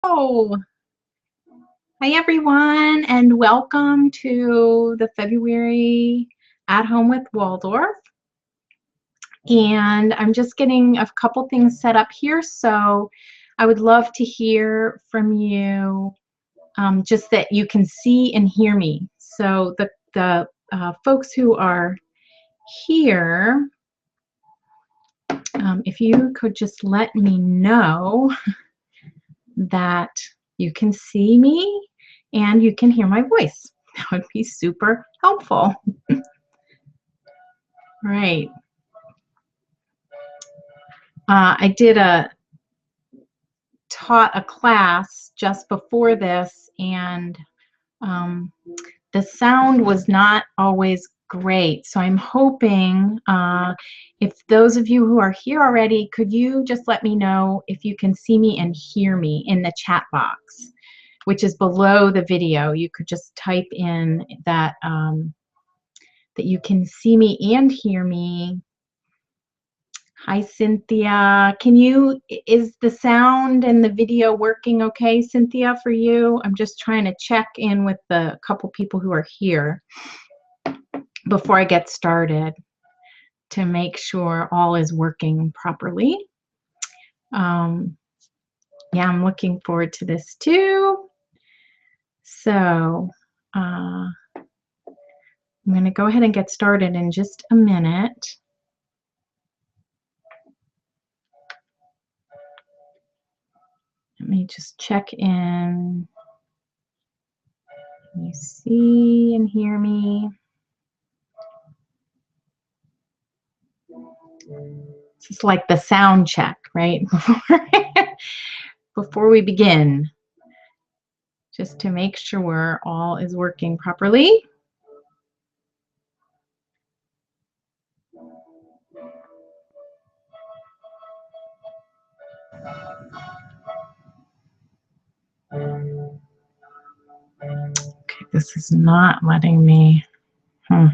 Oh, hi everyone, and welcome to the February At Home with Waldorf. And I'm just getting a couple things set up here, so I would love to hear from you, just that you can see and hear me. So the folks who are here, if you could just let me know that you can see me and you can hear my voice. That would be super helpful. Right. I taught a class just before this, and the sound was not always great. So I'm hoping if those of you who are here already, could you just let me know if you can see me and hear me in the chat box, which is below the video. You could just type in that that you can see me and hear me. Hi, Cynthia. Is the sound and the video working okay, Cynthia, for you? I'm just trying to check in with the couple people who are here before I get started to make sure all is working properly. Yeah, I'm looking forward to this too. So I'm going to go ahead and get started in just a minute. Let me just check in. Can you see and hear me? This is like the sound check, right? Before we begin, just to make sure all is working properly. Okay, this is not letting me. All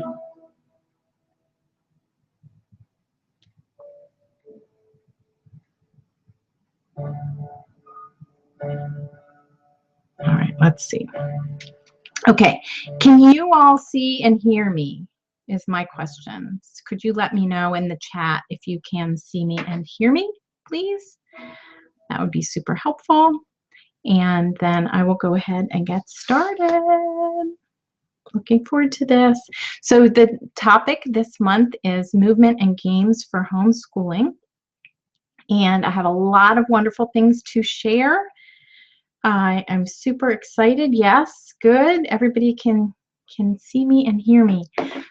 right, let's see. Okay, can you all see and hear me is my question. Could you let me know in the chat if you can see me and hear me, please? That would be super helpful. And then I will go ahead and get started. Looking forward to this. So the topic this month is movement and games for homeschooling. And I have a lot of wonderful things to share. I am super excited. Yes, good. Everybody can see me and hear me.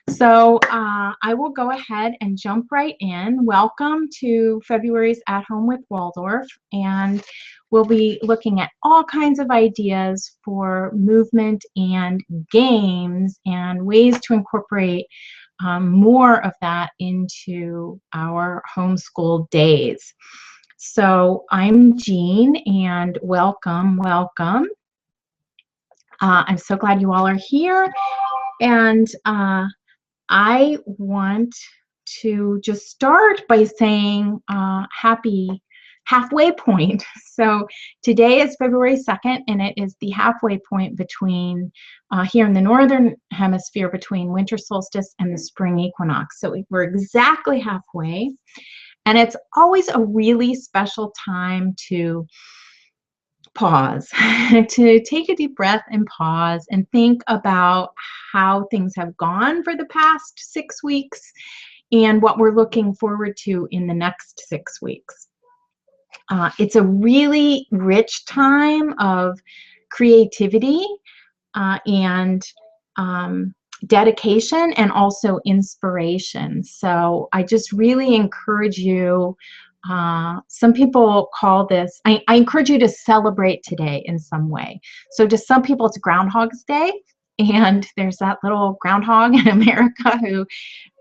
So I will go ahead and jump right in. Welcome to February's At Home with Waldorf, and we'll be looking at all kinds of ideas for movement and games and ways to incorporate more of that into our homeschool days. So I'm Jean, and welcome. I'm so glad you all are here, and I want to just start by saying happy halfway point. So today is February 2nd, and it is the halfway point between here in the northern hemisphere between winter solstice and the spring equinox. So we're exactly halfway. And it's always a really special time to pause, to take a deep breath and pause and think about how things have gone for the past 6 weeks and what we're looking forward to in the next 6 weeks. It's a really rich time of creativity and dedication and also inspiration. So I just really encourage you, some people call this, I encourage you to celebrate today in some way. So to some people it's Groundhog's Day, and there's that little groundhog in America who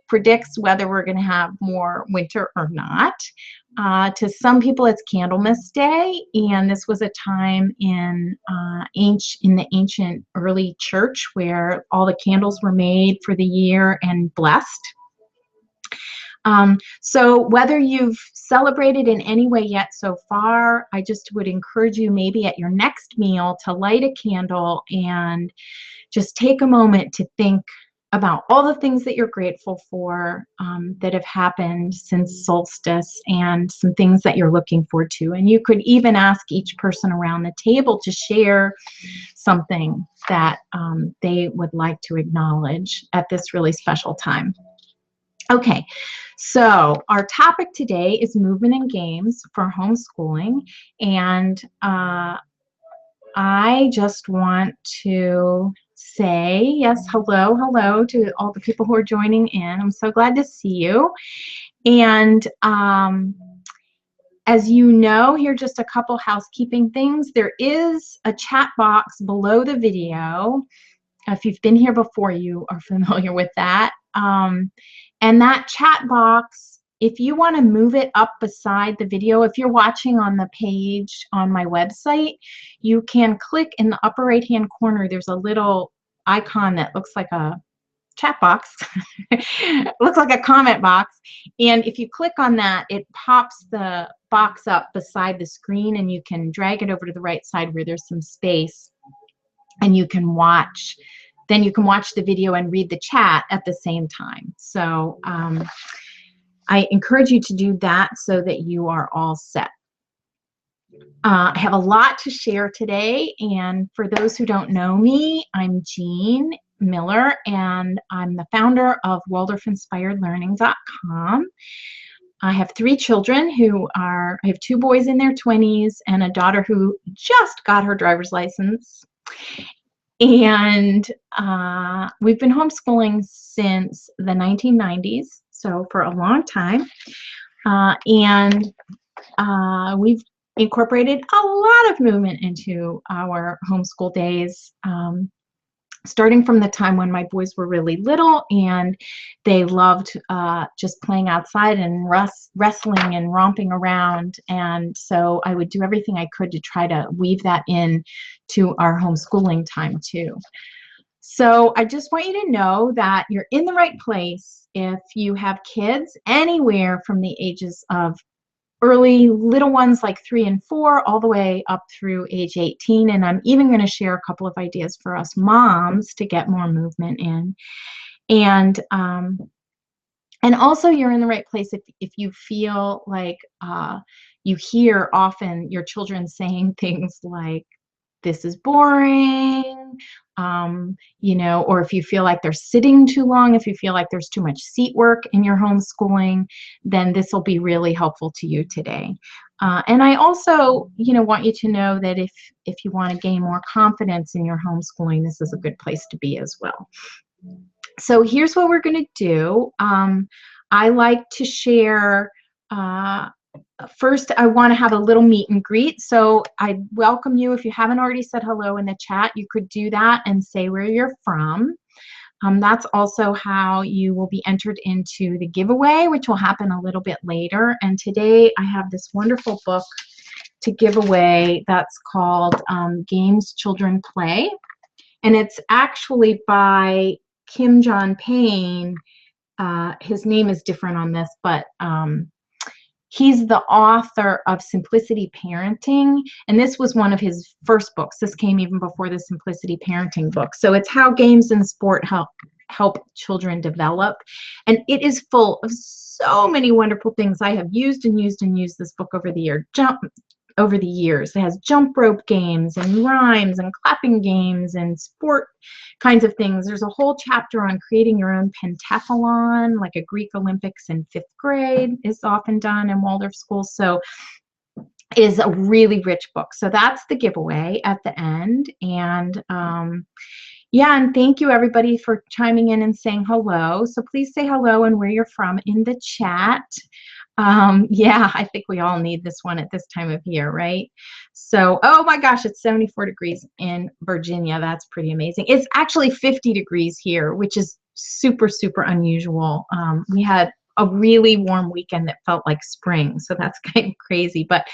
predicts whether we're going to have more winter or not. To some people it's Candlemas Day, and this was a time in the ancient early church where all the candles were made for the year and blessed. So whether you've celebrated in any way yet so far, I just would encourage you maybe at your next meal to light a candle and just take a moment to think about all the things that you're grateful for that have happened since solstice, and some things that you're looking forward to. And you could even ask each person around the table to share something that they would like to acknowledge at this really special time. Okay, so our topic today is movement and games for homeschooling, and I just want to say yes, hello to all the people who are joining in. I'm so glad to see you. And as you know, here are just a couple housekeeping things. There is a chat box below the video. If you've been here before, you are familiar with that. And that chat box, if you want to move it up beside the video, if you're watching on the page on my website, you can click in the upper right hand corner. There's a little icon that looks like a chat box. It looks like a comment box. And if you click on that, it pops the box up beside the screen, and you can drag it over to the right side where there's some space, and you can watch. Then you can watch the video and read the chat at the same time. So I encourage you to do that so that you are all set. I have a lot to share today, and for those who don't know me, I'm Jean Miller, and I'm the founder of Waldorf-Inspired-Learning.com. I have 3 children I have 2 boys in their 20s and a daughter who just got her driver's license. And we've been homeschooling since the 1990s, so for a long time. And we've incorporated a lot of movement into our homeschool days, starting from the time when my boys were really little and they loved just playing outside and wrestling and romping around. And so I would do everything I could to try to weave that in to our homeschooling time too. So I just want you to know that you're in the right place if you have kids anywhere from the ages of early little ones like 3 and 4 all the way up through age 18. And I'm even going to share a couple of ideas for us moms to get more movement in. And also you're in the right place if you feel like you hear often your children saying things like, this is boring, you know, or if you feel like they're sitting too long, if you feel like there's too much seat work in your homeschooling, then this will be really helpful to you today. And I also, you know, want you to know that if you want to gain more confidence in your homeschooling, this is a good place to be as well. So here's what we're going to do. I like to share first, I want to have a little meet and greet. So I welcome you. If you haven't already said hello in the chat, you could do that and say where you're from. That's also how you will be entered into the giveaway, which will happen a little bit later. And today I have this wonderful book to give away that's called Games Children Play. And it's actually by Kim John Payne. His name is different on this, but he's the author of Simplicity Parenting, and this was one of his first books. This came even before the Simplicity Parenting book. So it's how games and sport help children develop, and it is full of so many wonderful things. I have used and used and used this book over the years. It has jump rope games and rhymes and clapping games and sport kinds of things. There's a whole chapter on creating your own pentathlon, like a Greek Olympics in 5th grade is often done in Waldorf schools. So it is a really rich book. So that's the giveaway at the end. And yeah, and thank you everybody for chiming in and saying hello. So please say hello and where you're from in the chat. Yeah, I think we all need this one at this time of year, right? So, oh my gosh, it's 74 degrees in Virginia. That's pretty amazing. It's actually 50 degrees here, which is super, super unusual. We had a really warm weekend that felt like spring, so that's kind of crazy. But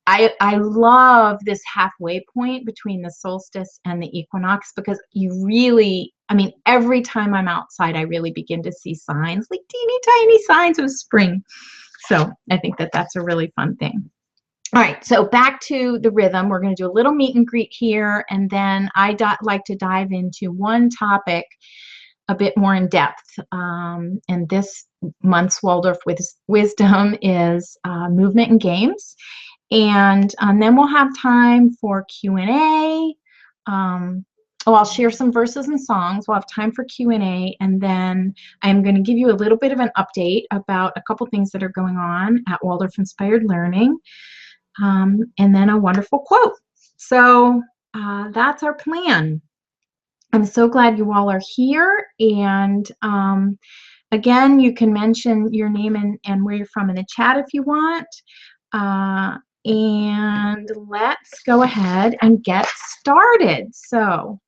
I love this halfway point between the solstice and the equinox, because you really, I mean, every time I'm outside, I really begin to see signs, like teeny tiny signs of spring. So I think that that's a really fun thing. All right, so back to the rhythm. We're going to do a little meet and greet here, and then I like to dive into one topic a bit more in depth. And this month's Waldorf Wisdom is movement and games. And then we'll have time for Q&A. I'll share some verses and songs. We'll have time for Q&A, and then I'm going to give you a little bit of an update about a couple things that are going on at Waldorf-Inspired Learning, and then a wonderful quote. So that's our plan. I'm so glad you all are here, and again, you can mention your name and where you're from in the chat if you want. And let's go ahead and get started. So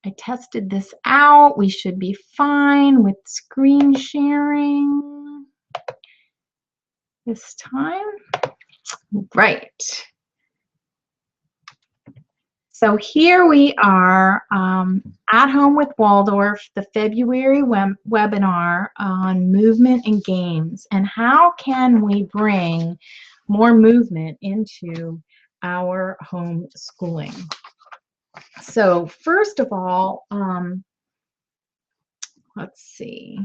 I tested this out. We should be fine with screen sharing this time. Right. So here we are at Home with Waldorf, the February webinar on movement and games, and how can we bring more movement into our homeschooling. So first of all, let's see.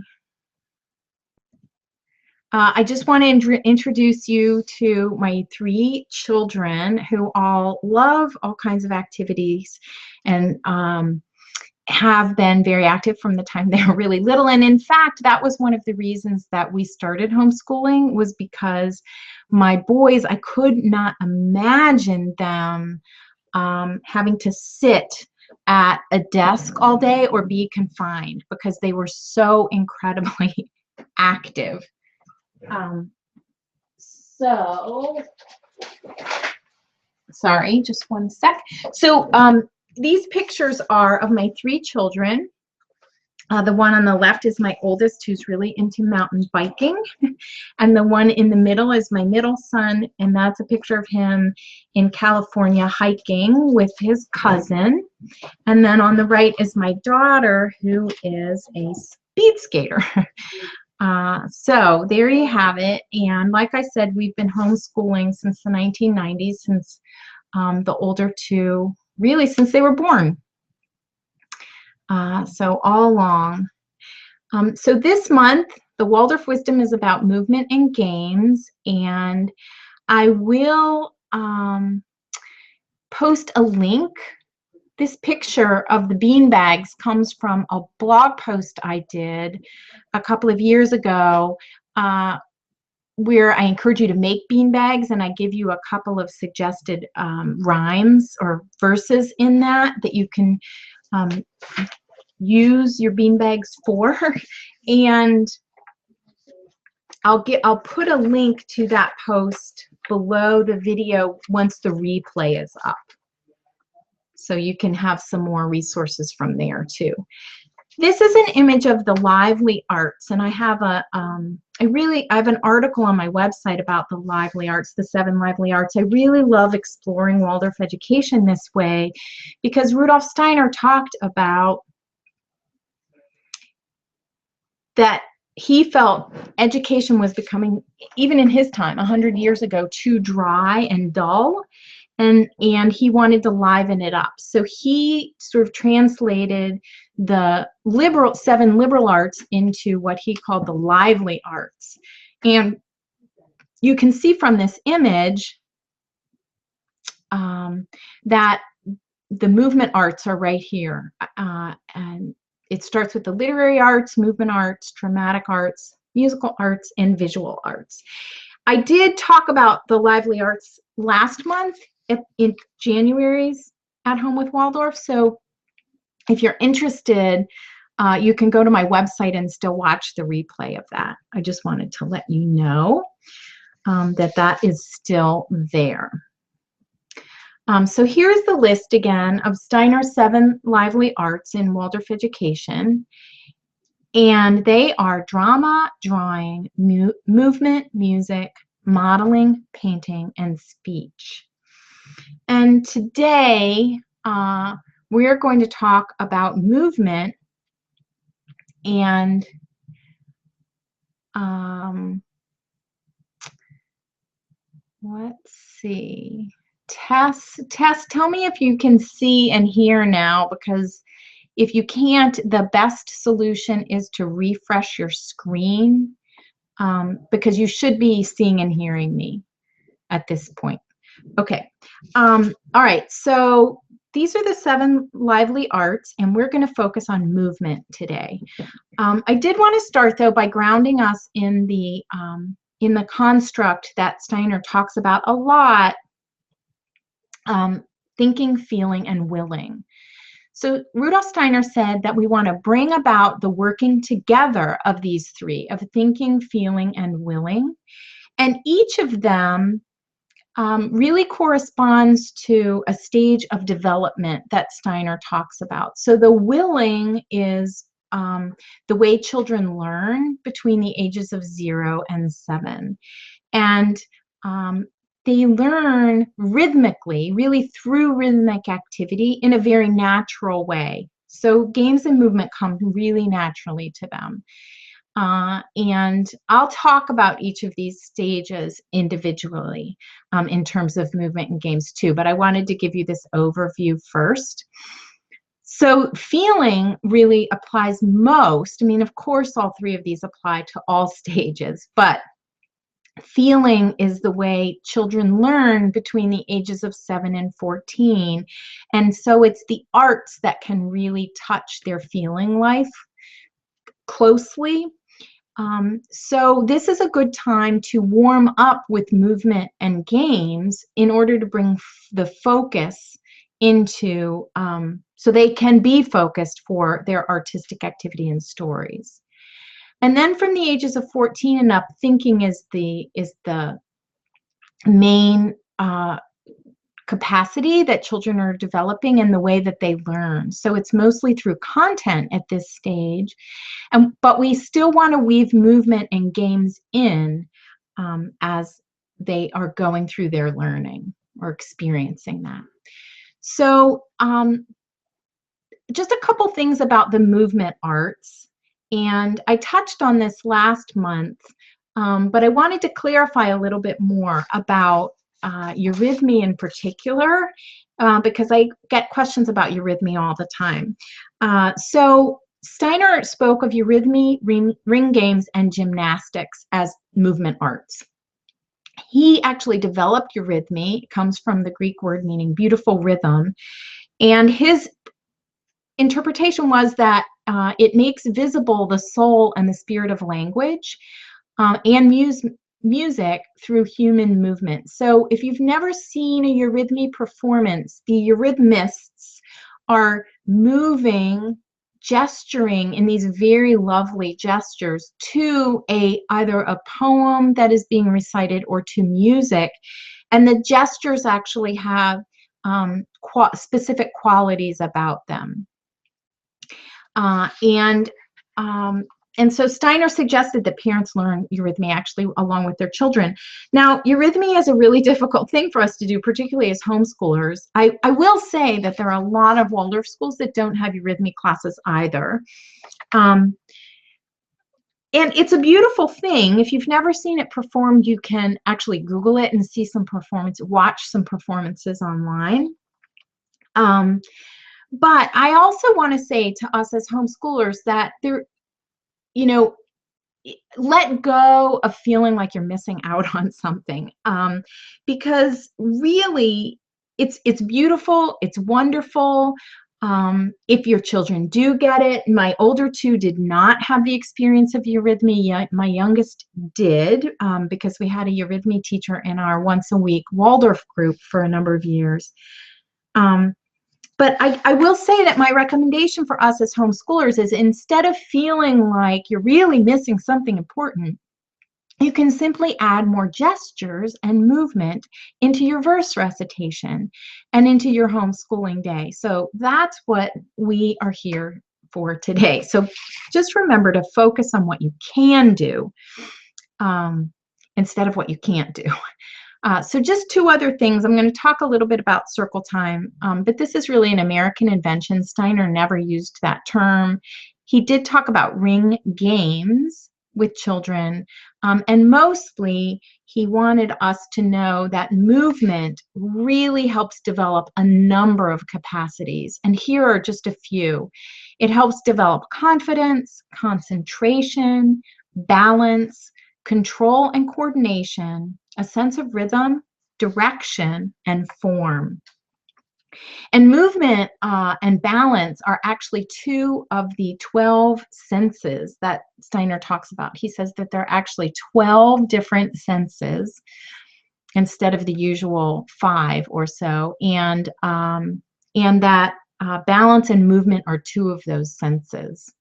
I just want to introduce you to my 3 children who all love all kinds of activities and have been very active from the time they were really little. And in fact, that was one of the reasons that we started homeschooling, was because my boys, I could not imagine them having to sit at a desk all day or be confined, because they were so incredibly active. So, sorry, just one sec. So these pictures are of my 3 children. The one on the left is my oldest, who's really into mountain biking. And the one in the middle is my middle son, and that's a picture of him in California hiking with his cousin. And then on the right is my daughter, who is a speed skater. So there you have it. And like I said, we've been homeschooling since the 1990s, since the older 2, really since they were born. So all along. So this month, the Waldorf Wisdom is about movement and games, and I will post a link. This picture of the bean bags comes from a blog post I did a couple of years ago, where I encourage you to make bean bags, and I give you a couple of suggested rhymes or verses in that you can use your bean bags for. And I'll put a link to that post below the video once the replay is up, so you can have some more resources from there too. This is an image of the lively arts, and I have I have an article on my website about the lively arts, the 7 lively arts. I really love exploring Waldorf education this way, because Rudolf Steiner talked about that he felt education was becoming, even in his time, 100 years ago, too dry and dull. And he wanted to liven it up. So he sort of translated the 7 liberal arts into what he called the lively arts. And you can see from this image that the movement arts are right here. And it starts with the literary arts, movement arts, dramatic arts, musical arts, and visual arts. I did talk about the lively arts last month in January's At Home with Waldorf. So if you're interested, you can go to my website and still watch the replay of that. I just wanted to let you know that is still there. So here's the list again of Steiner's 7 lively arts in Waldorf education. And they are drama, drawing, movement, music, modeling, painting, and speech. And today, we're going to talk about movement and let's see. Tess, tell me if you can see and hear now, because if you can't, the best solution is to refresh your screen, because you should be seeing and hearing me at this point. Okay. All right. So these are the 7 lively arts, and we're going to focus on movement today. I did want to start, though, by grounding us in the construct that Steiner talks about a lot, thinking, feeling, and willing. So Rudolf Steiner said that we want to bring about the working together of these 3, of thinking, feeling, and willing. And each of them really corresponds to a stage of development that Steiner talks about. So the willing is the way children learn between the ages of 0 and 7. And they learn rhythmically, really through rhythmic activity in a very natural way. So games and movement come really naturally to them. And I'll talk about each of these stages individually in terms of movement and games too, but I wanted to give you this overview first. So feeling really applies most. I mean, of course, all 3 of these apply to all stages, but feeling is the way children learn between the ages of 7 and 14. And so it's the arts that can really touch their feeling life closely. So this is a good time to warm up with movement and games in order to bring the focus into, so they can be focused for their artistic activity and stories. And then from the ages of 14 and up, thinking is the main capacity that children are developing in the way that they learn. So it's mostly through content at this stage, but we still want to weave movement and games in as they are going through their learning or experiencing that. So just a couple things about the movement arts. And I touched on this last month, but I wanted to clarify a little bit more about Eurhythmy in particular, because I get questions about Eurhythmy all the time. So Steiner spoke of Eurhythmy, ring games, and gymnastics as movement arts. He actually developed Eurhythmy. It comes from the Greek word meaning beautiful rhythm. And his interpretation was that it makes visible the soul and the spirit of language and music through human movement. So if you've never seen a Eurhythmy performance, the Eurythmists are moving, gesturing in these very lovely gestures to either a poem that is being recited or to music. And the gestures actually have specific qualities about them. And so Steiner suggested that parents learn Eurhythmy actually along with their children. Now, Eurhythmy is a really difficult thing for us to do, particularly as homeschoolers. I will say that there are a lot of Waldorf schools that don't have Eurhythmy classes either. And it's a beautiful thing. If you've never seen it performed, you can actually Google it and see some watch some performances online. But I also want to say to us as homeschoolers that let go of feeling like you're missing out on something, because really it's beautiful, it's wonderful. If your children do get it, my older 2 did not have the experience of Eurhythmy yet. My youngest did, because we had a Eurhythmy teacher in our once-a-week Waldorf group for a number of years. But I will say that my recommendation for us as homeschoolers is, instead of feeling like you're really missing something important, you can simply add more gestures and movement into your verse recitation and into your homeschooling day. So that's what we are here for today. So just remember to focus on what you can do instead of what you can't do. So just two other things. I'm going to talk a little bit about circle time, but this is really an American invention. Steiner never used that term. He did talk about ring games with children, and mostly he wanted us to know that movement really helps develop a number of capacities, and here are just a few. It helps develop confidence, concentration, balance, control and coordination, a sense of rhythm, direction, and form. And movement and balance are actually two of the 12 senses that Steiner talks about. He says that there are actually 12 different senses instead of the usual 5 or so, and that balance and movement are two of those senses.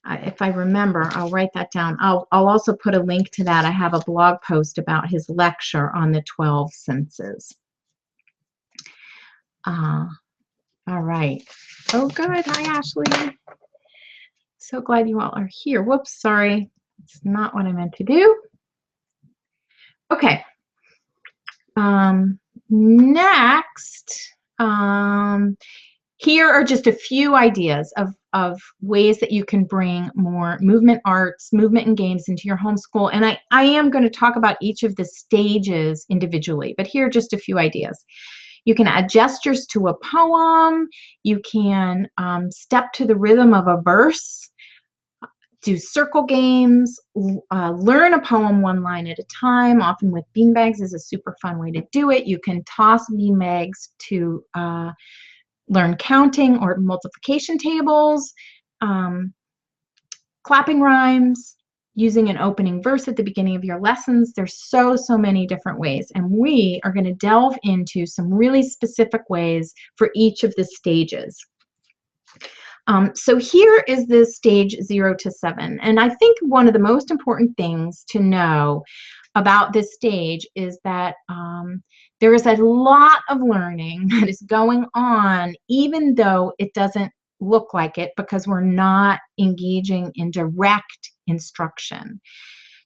If I remember, I'll write that down. I'll also put a link to that. I have a blog post about his lecture on the 12 senses. All right. Oh, good. Hi, Ashley. So glad you all are here. Whoops, sorry. It's not what I meant to do. Okay. Next, here are just a few ideas of ways that you can bring more movement arts, movement and games into your homeschool. And I am going to talk about each of the stages individually, but here are just a few ideas. You can add gestures to a poem. You can step to the rhythm of a verse, do circle games, learn a poem one line at a time, often with beanbags is a super fun way to do it. You can toss beanbags to learn counting or multiplication tables, clapping rhymes, using an opening verse at the beginning of your lessons. There's so many different ways, and we are going to delve into some really specific ways for each of the stages. So here is the stage 0 to 7, and I think one of the most important things to know about this stage is that there is a lot of learning that is going on, even though it doesn't look like it, because we're not engaging in direct instruction.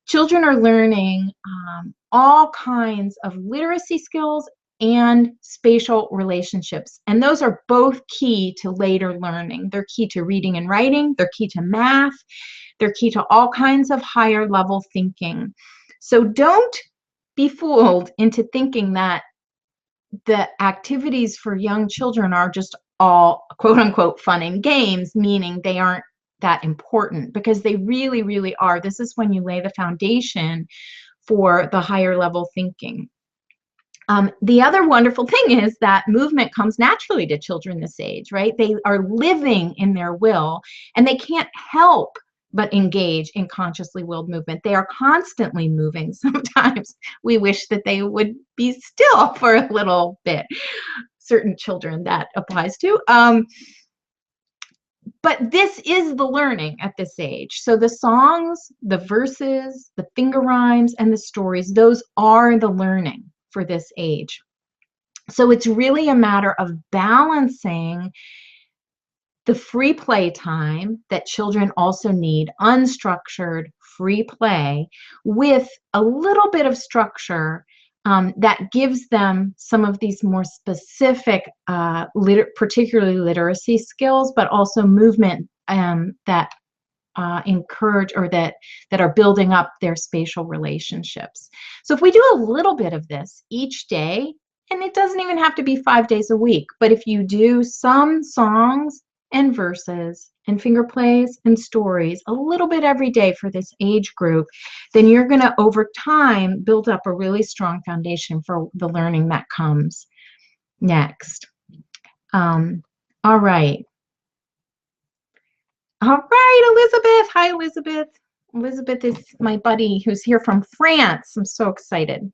Children are learning all kinds of literacy skills and spatial relationships, and those are both key to later learning. They're key to reading and writing, they're key to math, they're key to all kinds of higher level thinking. So don't be fooled into thinking that the activities for young children are just all quote unquote fun and games, meaning they aren't that important, because they really, really are. This is when you lay the foundation for the higher level thinking. The other wonderful thing is that movement comes naturally to children this age, right? They are living in their will, and they can't help but engage in consciously willed movement. They are constantly moving. Sometimes we wish that they would be still for a little bit. Certain children that applies to. But this is the learning at this age. So the songs, the verses, the finger rhymes, and the stories, those are the learning for this age. So it's really a matter of balancing the free play time that children also need, unstructured free play, with a little bit of structure that gives them some of these more specific, particularly literacy skills, but also movement that encourage or that are building up their spatial relationships. So if we do a little bit of this each day, and it doesn't even have to be 5 days a week, but if you do some songs and verses and finger plays and stories a little bit every day for this age group, then you're going to over time build up a really strong foundation for the learning that comes next. All right. All right, Elizabeth. Hi, Elizabeth. Elizabeth is my buddy who's here from France. I'm so excited.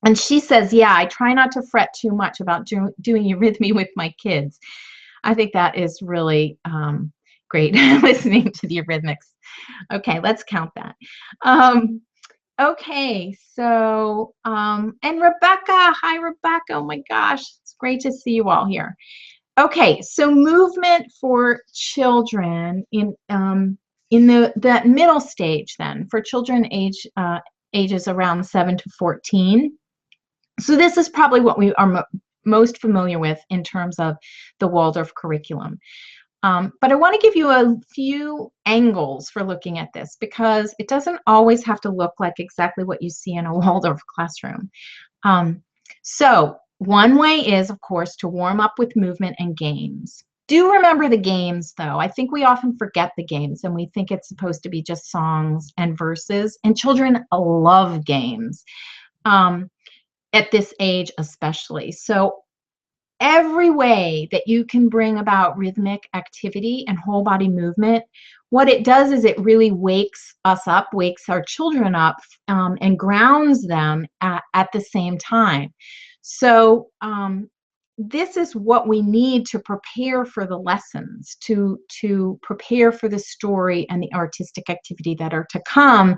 And she says, yeah, I try not to fret too much about doing Eurhythmy with my kids. I think that is really great, listening to the Eurythmics. Okay, let's count that. Okay, so, and Rebecca, hi Rebecca, oh my gosh, it's great to see you all here. Okay, so movement for children in that middle stage then, for children age ages around 7 to 14. So this is probably what we are most familiar with in terms of the Waldorf curriculum. But I want to give you a few angles for looking at this, because it doesn't always have to look like exactly what you see in a Waldorf classroom. So one way is, of course, to warm up with movement and games. Do remember the games, though. I think we often forget the games, and we think it's supposed to be just songs and verses, and children love games at this age especially. So every way that you can bring about rhythmic activity and whole body movement, what it does is it really wakes us up, wakes our children up, and grounds them at the same time. So this is what we need to prepare for the lessons, to prepare for the story and the artistic activity that are to come,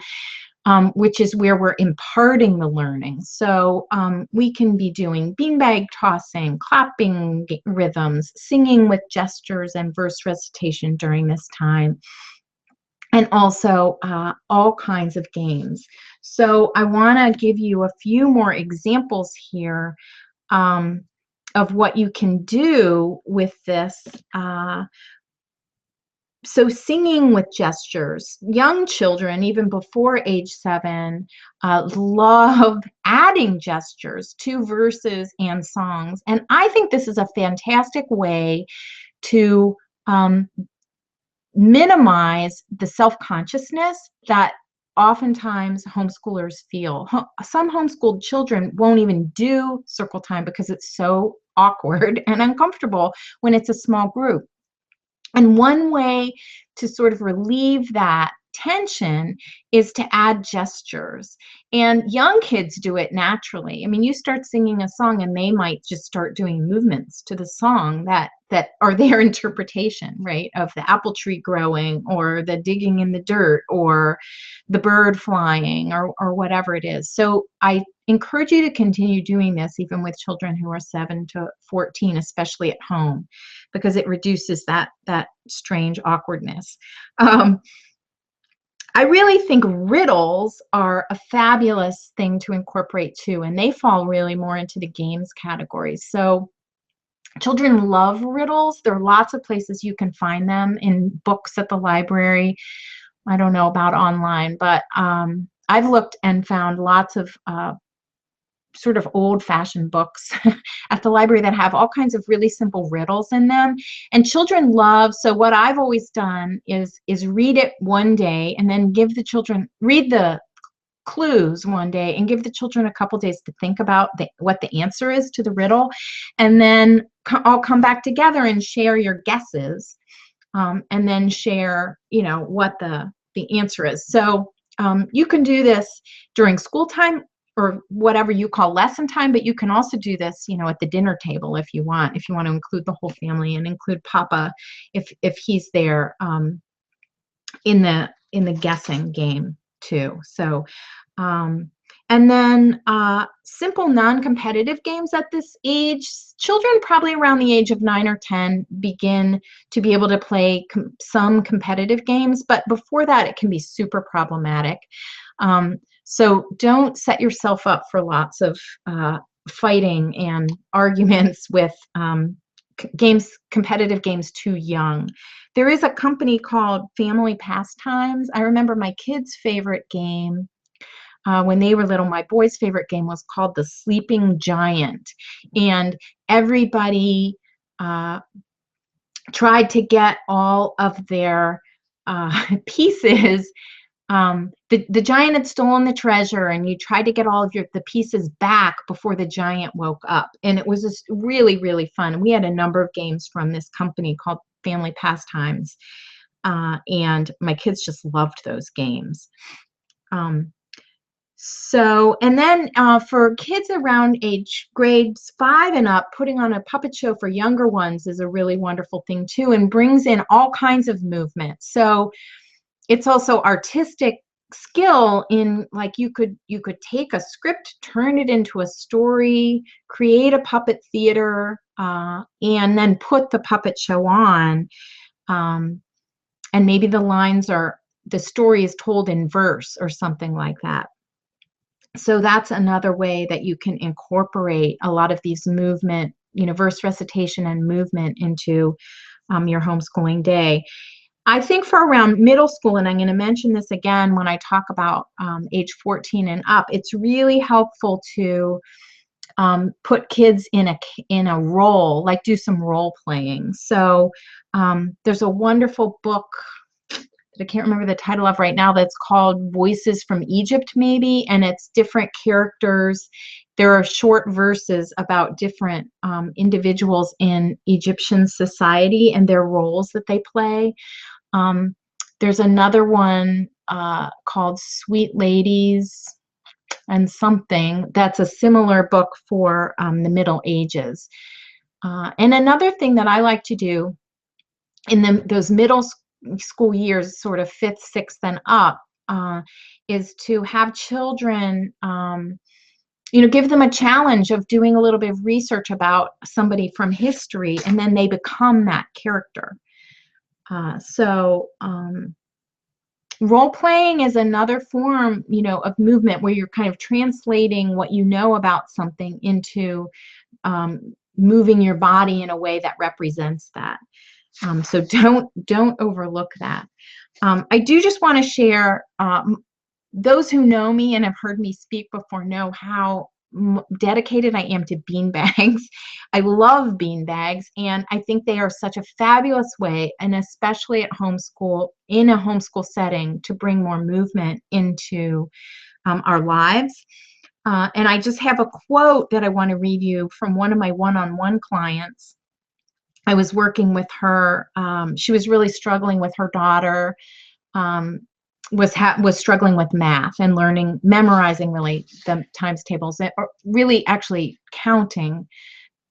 which is where we're imparting the learning. So we can be doing beanbag tossing, clapping rhythms, singing with gestures and verse recitation during this time, and also all kinds of games. So I want to give you a few more examples here of what you can do with this. So singing with gestures, young children, even before age 7, love adding gestures to verses and songs. And I think this is a fantastic way to minimize the self-consciousness that oftentimes homeschoolers feel. Some homeschooled children won't even do circle time because it's so awkward and uncomfortable when it's a small group. And one way to sort of relieve that tension is to add gestures. And young kids do it naturally. I mean, you start singing a song and they might just start doing movements to the song that are their interpretation, right, of the apple tree growing, or the digging in the dirt, or the bird flying, or whatever it is. So I encourage you to continue doing this even with children who are 7 to 14, especially at home, because it reduces that strange awkwardness. I really think riddles are a fabulous thing to incorporate too, and they fall really more into the games category. So children love riddles. There are lots of places you can find them, in books at the library. I don't know about online, but I've looked and found lots of sort of old-fashioned books at the library that have all kinds of really simple riddles in them, and children love. So what I've always done is read it one day, and then read the clues one day, and give the children a couple days to think about what the answer is to the riddle, and then all come back together and share your guesses, and then share, what the answer is. So you can do this during school time, or whatever you call lesson time, but you can also do this, at the dinner table if you want to include the whole family and include Papa if he's there in the guessing game too. So and then simple non-competitive games at this age. Children probably around the age of 9 or 10 begin to be able to play some competitive games, but before that it can be super problematic. So don't set yourself up for lots of fighting and arguments with competitive games too young. There is a company called Family Pastimes. I remember my kids' favorite game when they were little. My boys' favorite game was called The Sleeping Giant, and everybody tried to get all of their pieces. The giant had stolen the treasure, and you tried to get all of the pieces back before the giant woke up. And it was just really, really fun. And we had a number of games from this company called Family Pastimes, and my kids just loved those games. And then for kids around grades 5 and up, putting on a puppet show for younger ones is a really wonderful thing too, and brings in all kinds of movement. So it's also artistic skill in, like, you could take a script, turn it into a story, create a puppet theater, and then put the puppet show on, and maybe the story is told in verse or something like that. So that's another way that you can incorporate a lot of these movement, verse recitation and movement into your homeschooling day. I think for around middle school, and I'm going to mention this again when I talk about age 14 and up, it's really helpful to put kids in a role, like do some role playing. So there's a wonderful book that I can't remember the title of right now that's called Voices from Egypt, maybe, and it's different characters. There are short verses about different individuals in Egyptian society and their roles that they play. There's another one called Sweet Ladies and something that's a similar book for the Middle Ages. And another thing that I like to do in those middle school years, sort of 5th, 6th, and up, is to have children, give them a challenge of doing a little bit of research about somebody from history, and then they become that character. Role playing is another form, of movement where you're kind of translating what you know about something into moving your body in a way that represents that. So don't overlook that. I do just want to share, those who know me and have heard me speak before know how dedicated I am to bean bags. I love bean bags, and I think they are such a fabulous way, and especially at homeschool, in a homeschool setting, to bring more movement into our lives. And I just have a quote that I want to read you from one of my one-on-one clients. I was working with her. She was really struggling with her daughter. Was struggling with math and memorizing really the times tables, or really actually counting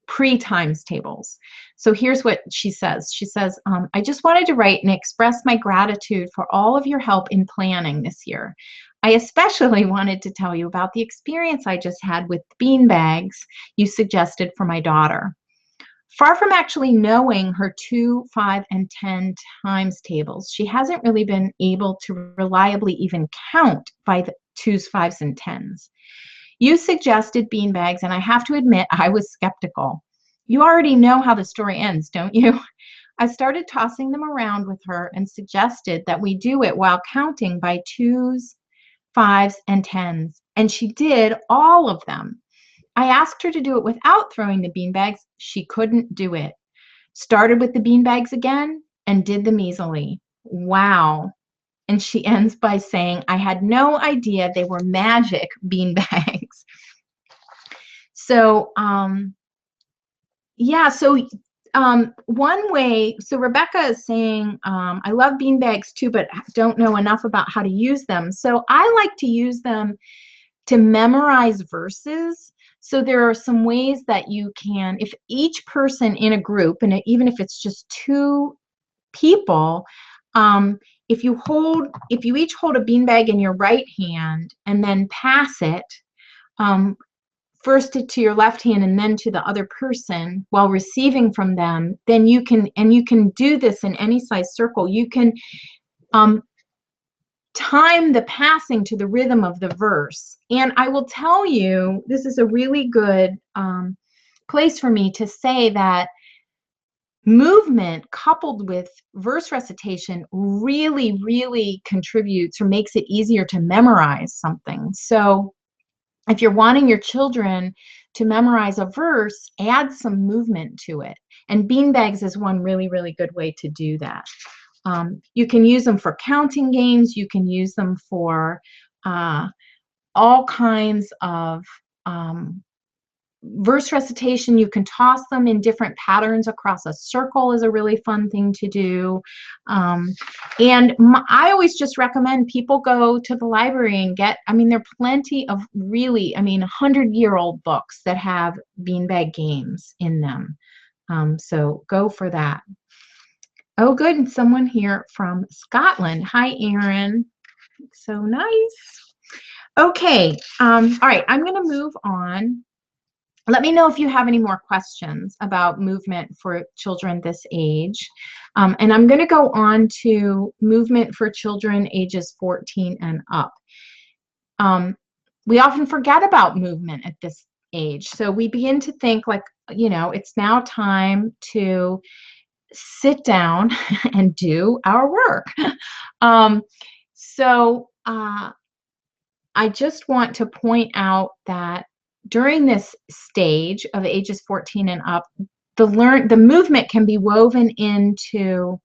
pre-times tables. So here's what she says. She says, I just wanted to write and express my gratitude for all of your help in planning this year. I especially wanted to tell you about the experience I just had with bean bags you suggested for my daughter. Far from actually knowing her 2, 5, and 10 times tables, she hasn't really been able to reliably even count by the 2s, 5s, and 10s. You suggested beanbags, and I have to admit I was skeptical. You already know how the story ends, don't you? I started tossing them around with her and suggested that we do it while counting by 2s, 5s, and 10s, and she did all of them. I asked her to do it without throwing the beanbags. She couldn't do it. Started with the beanbags again and did them easily. Wow. And she ends by saying, I had no idea they were magic beanbags. So, yeah, so one way, so Rebecca is saying, I love beanbags too, but don't know enough about how to use them. So I like to use them to memorize verses. So there are some ways that you can, if each person in a group, and even if it's just 2 people, if you each hold a beanbag in your right hand and then pass it, first to your left hand and then to the other person while receiving from them, then you can do this in any size circle. You can time the passing to the rhythm of the verse. And I will tell you, this is a really good place for me to say that movement coupled with verse recitation really, really contributes or makes it easier to memorize something. So if you're wanting your children to memorize a verse, add some movement to it. And beanbags is one really, really good way to do that. You can use them for counting games. You can use them for all kinds of verse recitation. You can toss them in different patterns across a circle is a really fun thing to do. I always just recommend people go to the library and get, there are plenty of really, 100-year-old books that have beanbag games in them. So go for that. Oh, good. And someone here from Scotland. Hi, Erin. So nice. Okay. All right. I'm going to move on. Let me know if you have any more questions about movement for children this age. And I'm going to go on to movement for children ages 14 and up. we often forget about movement at this age. So we begin to think like, it's now time to sit down and do our work. Um, so I just want to point out that during this stage of ages 14 and up, the movement can be woven into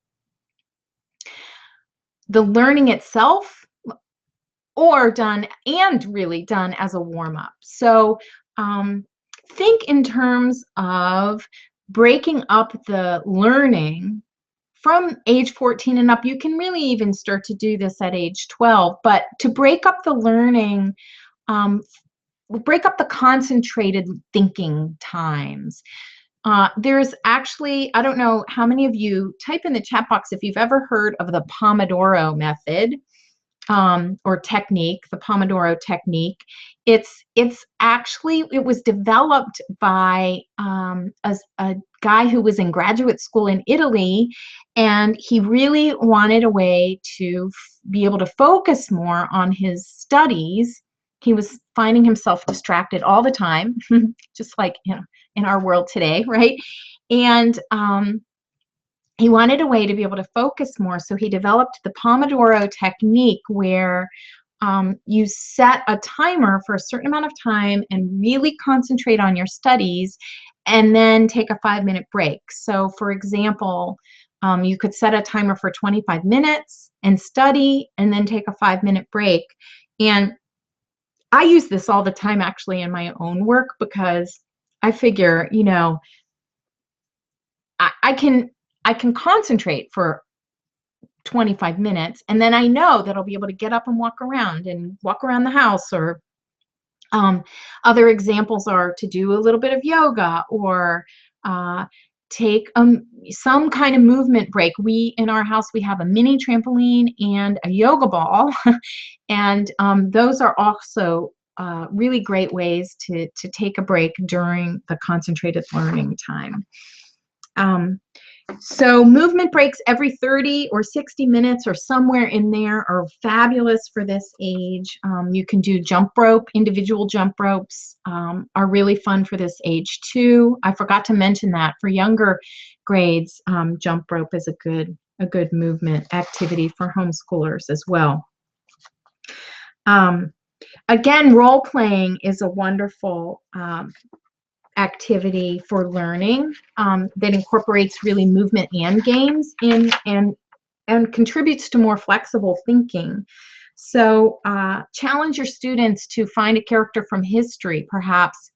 the learning itself, or really done as a warm-up. So think in terms of breaking up the learning from age 14 and up. You can really even start to do this at age 12, but to break up the learning, break up the concentrated thinking times. There's actually, I don't know how many of you, type in the chat box if you've ever heard of the Pomodoro method. Or technique, the Pomodoro technique. It was developed by a guy who was in graduate school in Italy, and he really wanted a way to be able to focus more on his studies. He was finding himself distracted all the time, just like in our world today, right? And he wanted a way to be able to focus more, so he developed the Pomodoro technique, where you set a timer for a certain amount of time and really concentrate on your studies, and then take a 5-minute break. So for example, you could set a timer for 25 minutes and study, and then take a 5-minute break. And I use this all the time actually in my own work, because I figure, I can concentrate for 25 minutes, and then I know that I'll be able to get up and walk around the house. Or other examples are to do a little bit of yoga, or take some kind of movement break. In our house, we have a mini trampoline and a yoga ball, and those are also really great ways to take a break during the concentrated learning time. So movement breaks every 30 or 60 minutes or somewhere in there are fabulous for this age. You can do jump rope. Individual jump ropes are really fun for this age too. I forgot to mention that for younger grades, jump rope is a good movement activity for homeschoolers as well. Again, role playing is a wonderful activity for learning that incorporates really movement and games in, and contributes to more flexible thinking. So challenge your students to find a character from history, perhaps,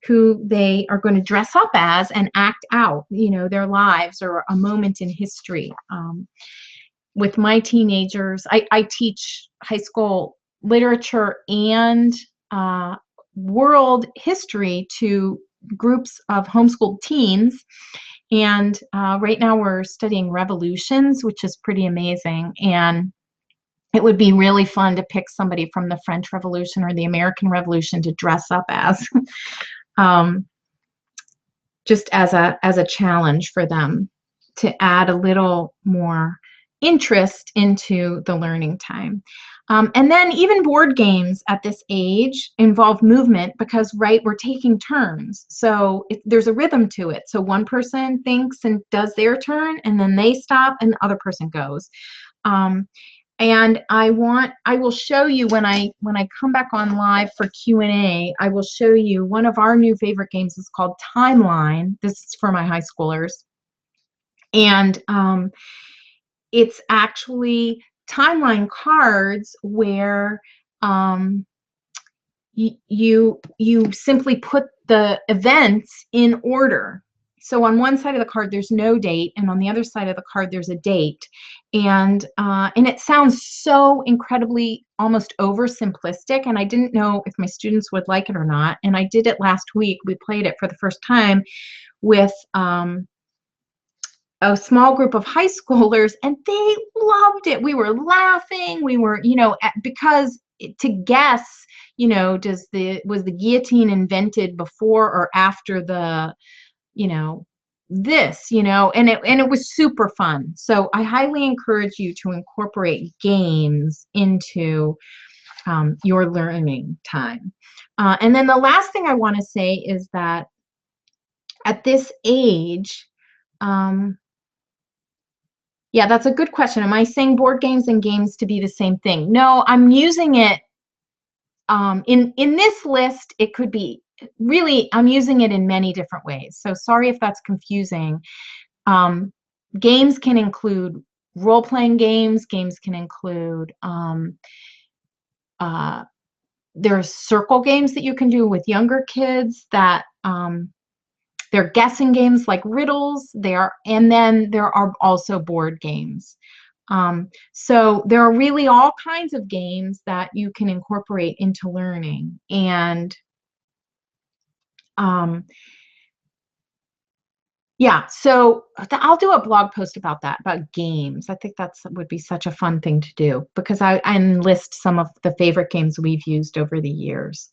who they are going to dress up as and act out, their lives or a moment in history. With my teenagers, I teach high school literature and world history to groups of homeschooled teens, and right now we're studying revolutions, which is pretty amazing. And it would be really fun to pick somebody from the French Revolution or the American Revolution to dress up as, just as a challenge for them to add a little more interest into the learning time. And then even board games at this age involve movement, because, right, we're taking turns. So there's a rhythm to it. So one person thinks and does their turn, and then they stop and the other person goes. And I will show you when I come back on live for Q&A, I will show you one of our new favorite games is called Timeline. This is for my high schoolers. And it's actually timeline cards where you simply put the events in order. So on one side of the card there's no date, and on the other side of the card there's a date. And it sounds so incredibly almost oversimplistic, and I didn't know if my students would like it or not. And I did it last week. We played it for the first time with a small group of high schoolers, and they loved it. We were laughing. We were, because to guess, was the guillotine invented before or after the, this, and it was super fun. So I highly encourage you to incorporate games into your learning time. And then the last thing I want to say is that at this age, yeah, that's a good question. Am I saying board games and games to be the same thing? No, I'm using it in this list. It could be really, I'm using it in many different ways. So sorry if that's confusing. Games can include role-playing games. Games can include there's circle games that you can do with younger kids that they're guessing games like riddles. And then there are also board games. So there are really all kinds of games that you can incorporate into learning. And yeah, so I'll do a blog post about that, about games. I think that would be such a fun thing to do, because I enlist some of the favorite games we've used over the years.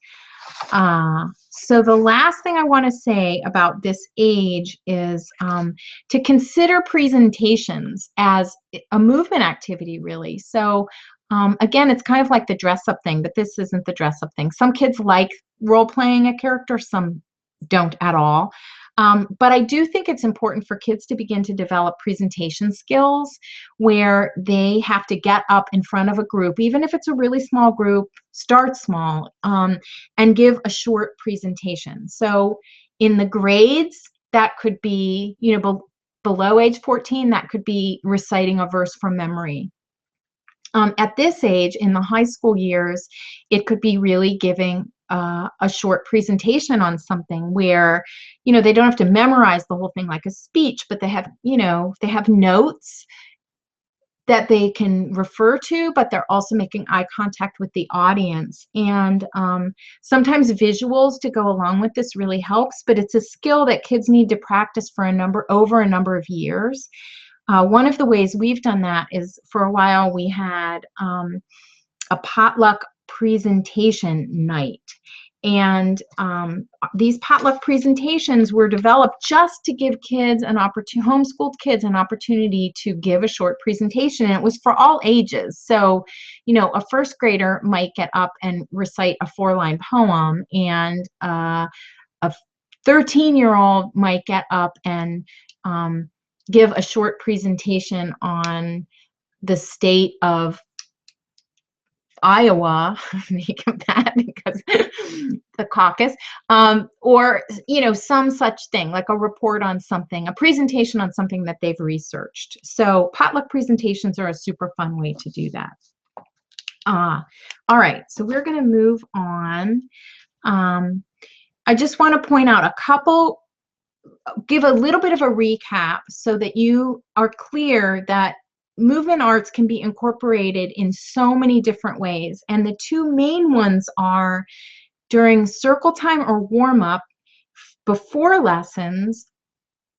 So the last thing I want to say about this age is to consider presentations as a movement activity, really. So again, it's kind of like the dress-up thing, but this isn't the dress-up thing. Some kids like role-playing a character, some don't at all. But I do think it's important for kids to begin to develop presentation skills where they have to get up in front of a group, even if it's a really small group, start small, and give a short presentation. So in the grades, that could be, below age 14, that could be reciting a verse from memory. At this age, in the high school years, it could be really giving a short presentation on something where, they don't have to memorize the whole thing like a speech, but they have, they have notes that they can refer to, but they're also making eye contact with the audience. And sometimes visuals to go along with this really helps, but it's a skill that kids need to practice for over a number of years. One of the ways we've done that is, for a while we had a potluck presentation night. And these potluck presentations were developed just to give kids homeschooled kids an opportunity to give a short presentation. And it was for all ages. So, a first grader might get up and recite a 4-line poem, and a 13-year-old might get up and give a short presentation on the state of Iowa, make of that because the caucus, or some such thing, like a report on something, a presentation on something that they've researched. So potluck presentations are a super fun way to do that. All right, so we're going to move on. I just want to point out give a little bit of a recap so that you are clear that movement arts can be incorporated in so many different ways. And the two main ones are during circle time or warm-up, before lessons,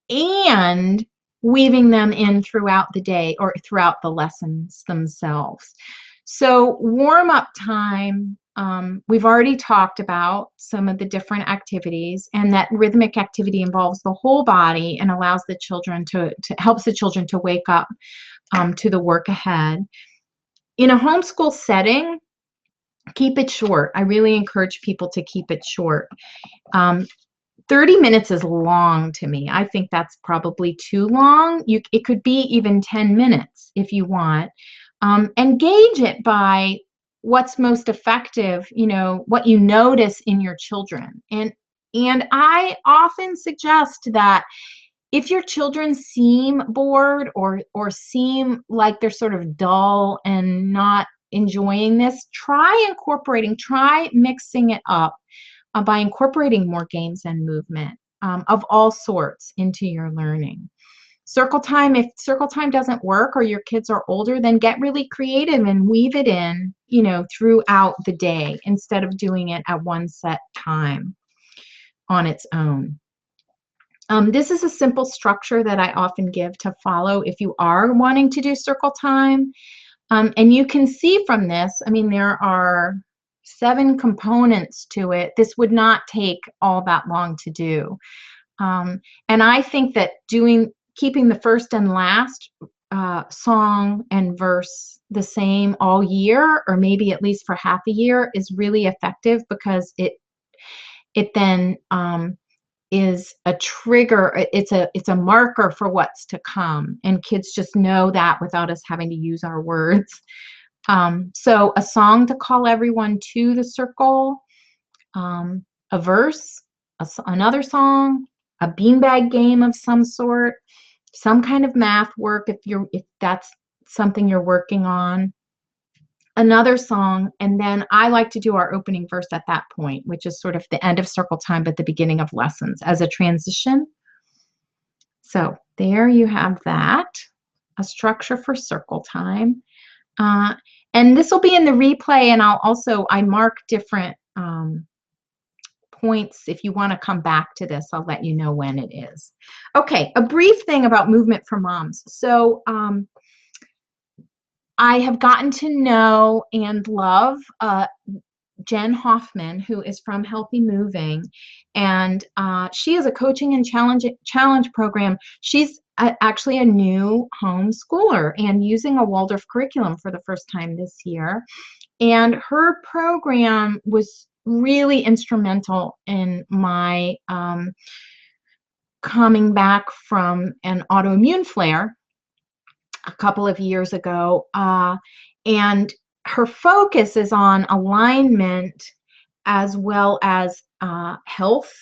and weaving them in throughout the day or throughout the lessons themselves. So warm-up time, we've already talked about some of the different activities, and that rhythmic activity involves the whole body and allows the children helps the children to wake up to the work ahead. In a homeschool setting, keep it short. I really encourage people to keep it short. 30 minutes is long to me. I think that's probably too long. It could be even 10 minutes if you want. And gauge it by what's most effective, what you notice in your children. And I often suggest that if your children seem bored or seem like they're sort of dull and not enjoying this, try mixing it up by incorporating more games and movement of all sorts into your learning. Circle time, if circle time doesn't work or your kids are older, then get really creative and weave it in, throughout the day instead of doing it at one set time on its own. This is a simple structure that I often give to follow if you are wanting to do circle time. And you can see from this, there are 7 components to it. This would not take all that long to do. And I think that keeping the first and last song and verse the same all year, or maybe at least for half a year, is really effective, because it then is a trigger. It's a marker for what's to come, and kids just know that without us having to use our words. So a song to call everyone to the circle, a verse, another song, a beanbag game of some sort, some kind of math work if that's something you're working on, another song, and then I like to do our opening verse at that point, which is sort of the end of circle time but the beginning of lessons as a transition. So there you have that, a structure for circle time. And this will be in the replay, and I mark different points. If you want to come back to this, I'll let you know when it is. Okay, a brief thing about movement for moms. So I have gotten to know and love Jen Hoffman, who is from Healthy Moving, and she is a coaching and challenge program. She's actually a new homeschooler and using a Waldorf curriculum for the first time this year. And her program was really instrumental in my coming back from an autoimmune flare a couple of years ago. And her focus is on alignment as well as health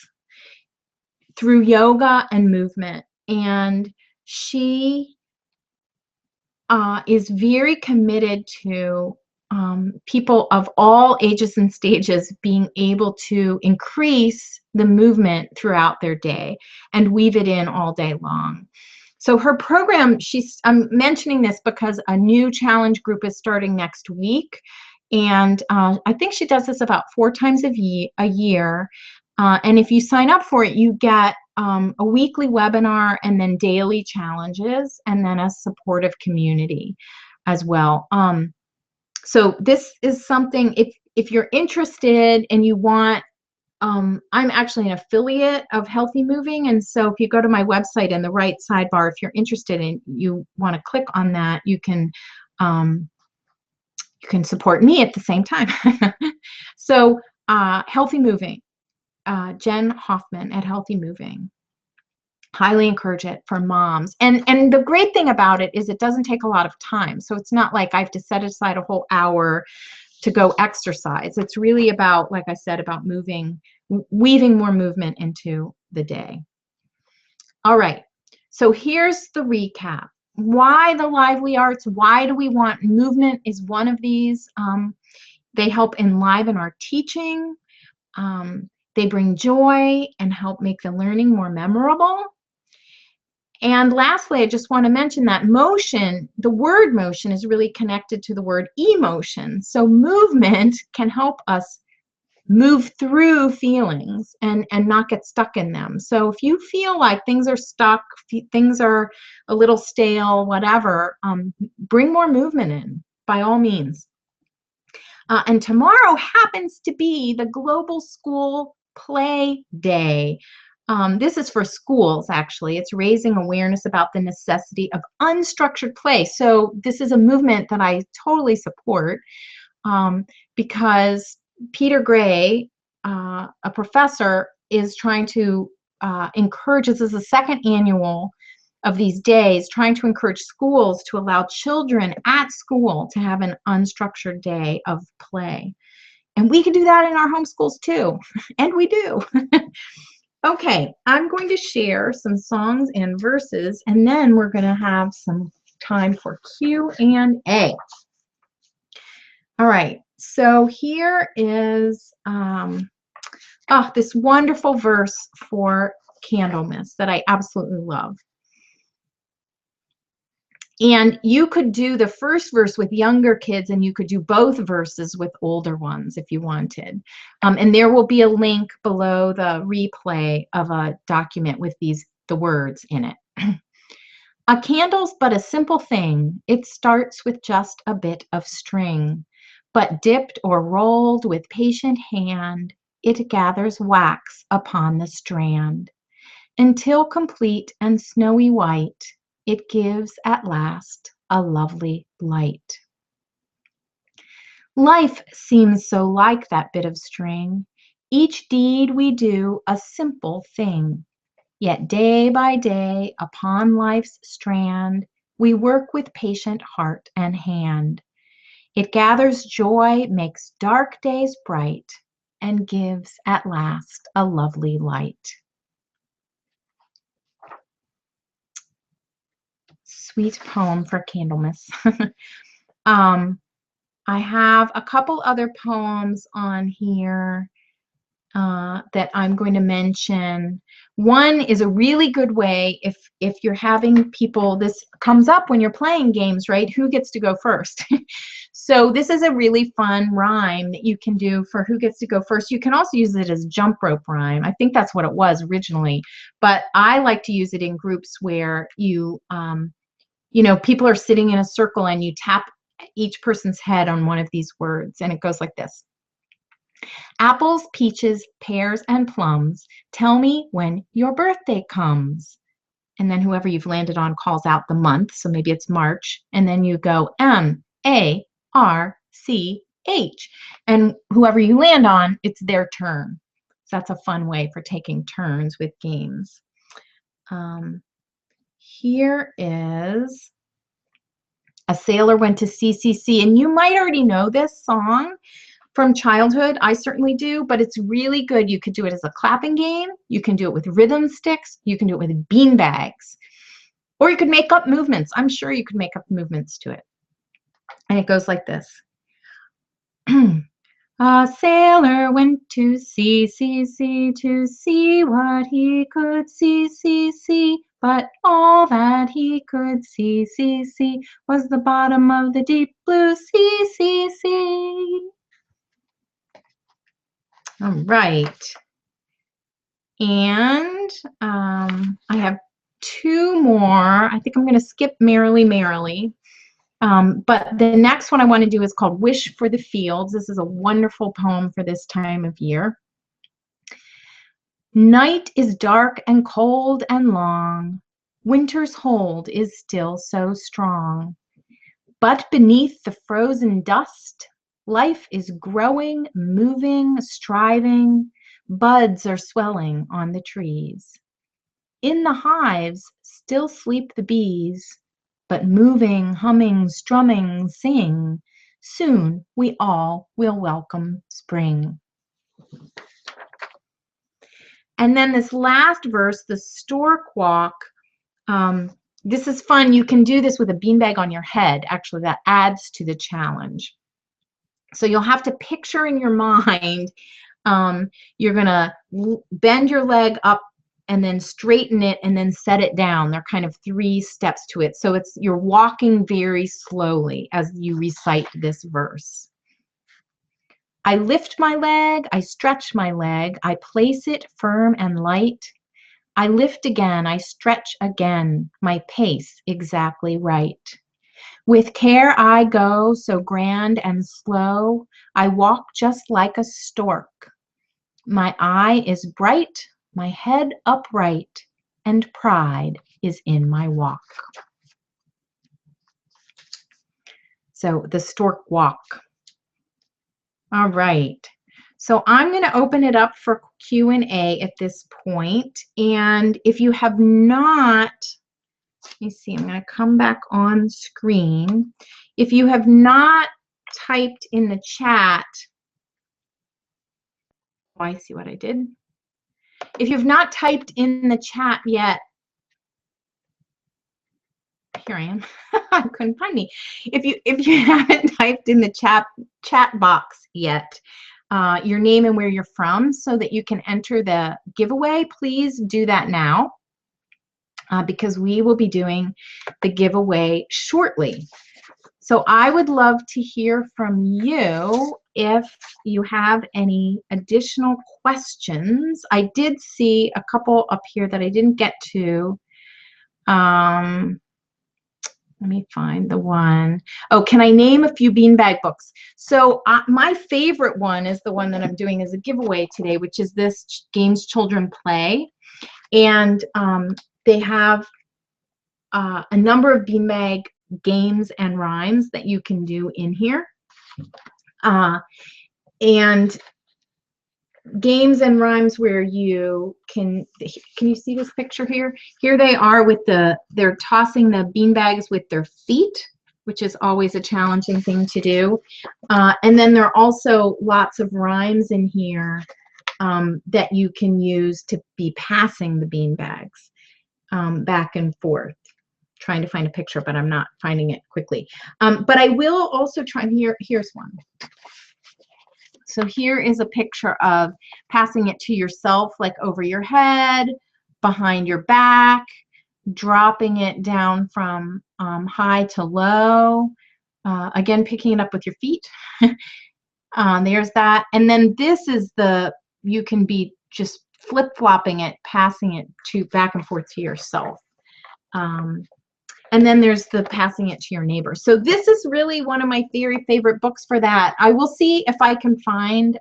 through yoga and movement. And she is very committed to people of all ages and stages being able to increase the movement throughout their day and weave it in all day long. So her program, I'm mentioning this because a new challenge group is starting next week. And I think she does this about 4 times a year. And if you sign up for it, you get a weekly webinar and then daily challenges and then a supportive community as well. So this is something, if you're interested and you want, I'm actually an affiliate of Healthy Moving, and so if you go to my website in the right sidebar, if you're interested and you want to click on that, you can support me at the same time. So Healthy Moving, Jen Hoffman at Healthy Moving. Highly encourage it for moms. And the great thing about it is it doesn't take a lot of time. So it's not like I have to set aside a whole hour to go exercise. It's really about, like I said, about weaving more movement into the day. All right, so here's the recap. Why the lively arts? Why do we want movement is one of these. They help enliven our teaching. They bring joy and help make the learning more memorable. And lastly, I just want to mention that motion, the word motion, is really connected to the word emotion. So movement can help us move through feelings and not get stuck in them. So if you feel like things are stuck, things are a little stale, whatever, bring more movement in, by all means. And tomorrow happens to be the Global School Play Day. This is for schools, actually. It's raising awareness about the necessity of unstructured play. So this is a movement that I totally support because Peter Gray, a professor, is trying to encourage, this is the second annual of these days, trying to encourage schools to allow children at school to have an unstructured day of play. And we can do that in our homeschools too, and we do. Okay, I'm going to share some songs and verses, and then we're going to have some time for Q&A. All right, so here is this wonderful verse for Candlemas that I absolutely love. And you could do the first verse with younger kids, and you could do both verses with older ones if you wanted. And there will be a link below the replay of a document with the words in it. A candle's but a simple thing. It starts with just a bit of string, but dipped or rolled with patient hand, it gathers wax upon the strand, until complete and snowy white, it gives at last a lovely light. Life seems so like that bit of string, each deed we do a simple thing. Yet day by day upon life's strand, we work with patient heart and hand. It gathers joy, makes dark days bright, and gives at last a lovely light. Sweet poem for Candlemas. I have a couple other poems on here that I'm going to mention. One is a really good way if you're having people, this comes up when you're playing games, right? Who gets to go first? So this is a really fun rhyme that you can do for who gets to go first. You can also use it as jump rope rhyme. I think that's what it was originally, but I like to use it in groups where you know, people are sitting in a circle and you tap each person's head on one of these words, and it goes like this. Apples, peaches, pears, and plums, tell me when your birthday comes. And then whoever you've landed on calls out the month, so maybe it's March, and then you go M-A-R-C-H. And whoever you land on, it's their turn. So that's a fun way for taking turns with games. Here is A Sailor Went to CCC, and you might already know this song from childhood. I certainly do, but it's really good. You could do it as a clapping game. You can do it with rhythm sticks. You can do it with bean bags, or you could make up movements. I'm sure you could make up movements to it. And it goes like this. A sailor went to CCC to see what he could see, but all that he could see was the bottom of the deep blue sea. All right. And I have two more. I think I'm going to skip Merrily, Merrily. But the next one I want to do is called Wish for the Fields. This is a wonderful poem for this time of year. Night is dark and cold and long. Winter's hold is still so strong. But beneath the frozen dust, life is growing, moving, striving. Buds are swelling on the trees. In the hives still sleep the bees, but moving, humming, strumming, sing, soon we all will welcome spring. And then this last verse, the stork walk, this is fun. You can do this with a beanbag on your head. Actually, that adds to the challenge. So you'll have to picture in your mind, you're gonna bend your leg up and then straighten it and then set it down. There are kind of 3 steps to it. So you're walking very slowly as you recite this verse. I lift my leg, I stretch my leg, I place it firm and light. I lift again, I stretch again, my pace exactly right. With care I go, so grand and slow, I walk just like a stork. My eye is bright, my head upright, and pride is in my walk. So the stork walk. All right. So I'm going to open it up for Q&A at this point. And if you have not, let me see, I'm going to come back on screen. If you have not typed in the chat, oh, I see what I did. If you've not typed in the chat yet, here I am. I couldn't find me. If you haven't typed in the chat box yet, your name and where you're from so that you can enter the giveaway, please do that now because we will be doing the giveaway shortly. So I would love to hear from you if you have any additional questions. I did see a couple up here that I didn't get to. Let me find the one. Oh, can I name a few beanbag books? So my favorite one is the one that I'm doing as a giveaway today, which is this Games Children Play. And they have a number of beanbag games and rhymes that you can do in here. And games and rhymes where you can you see this picture here? Here they are with they're tossing the beanbags with their feet, which is always a challenging thing to do. And then there are also lots of rhymes in here that you can use to be passing the beanbags back and forth. Trying to find a picture, but I'm not finding it quickly. But I will also try, here's one. So here is a picture of passing it to yourself, like over your head, behind your back, dropping it down from high to low. Again, picking it up with your feet. There's that. And then this is you can be just flip-flopping it, passing it back and forth to yourself. And then there's the passing it to your neighbor. So this is really one of my very favorite books for that. I will see if I can find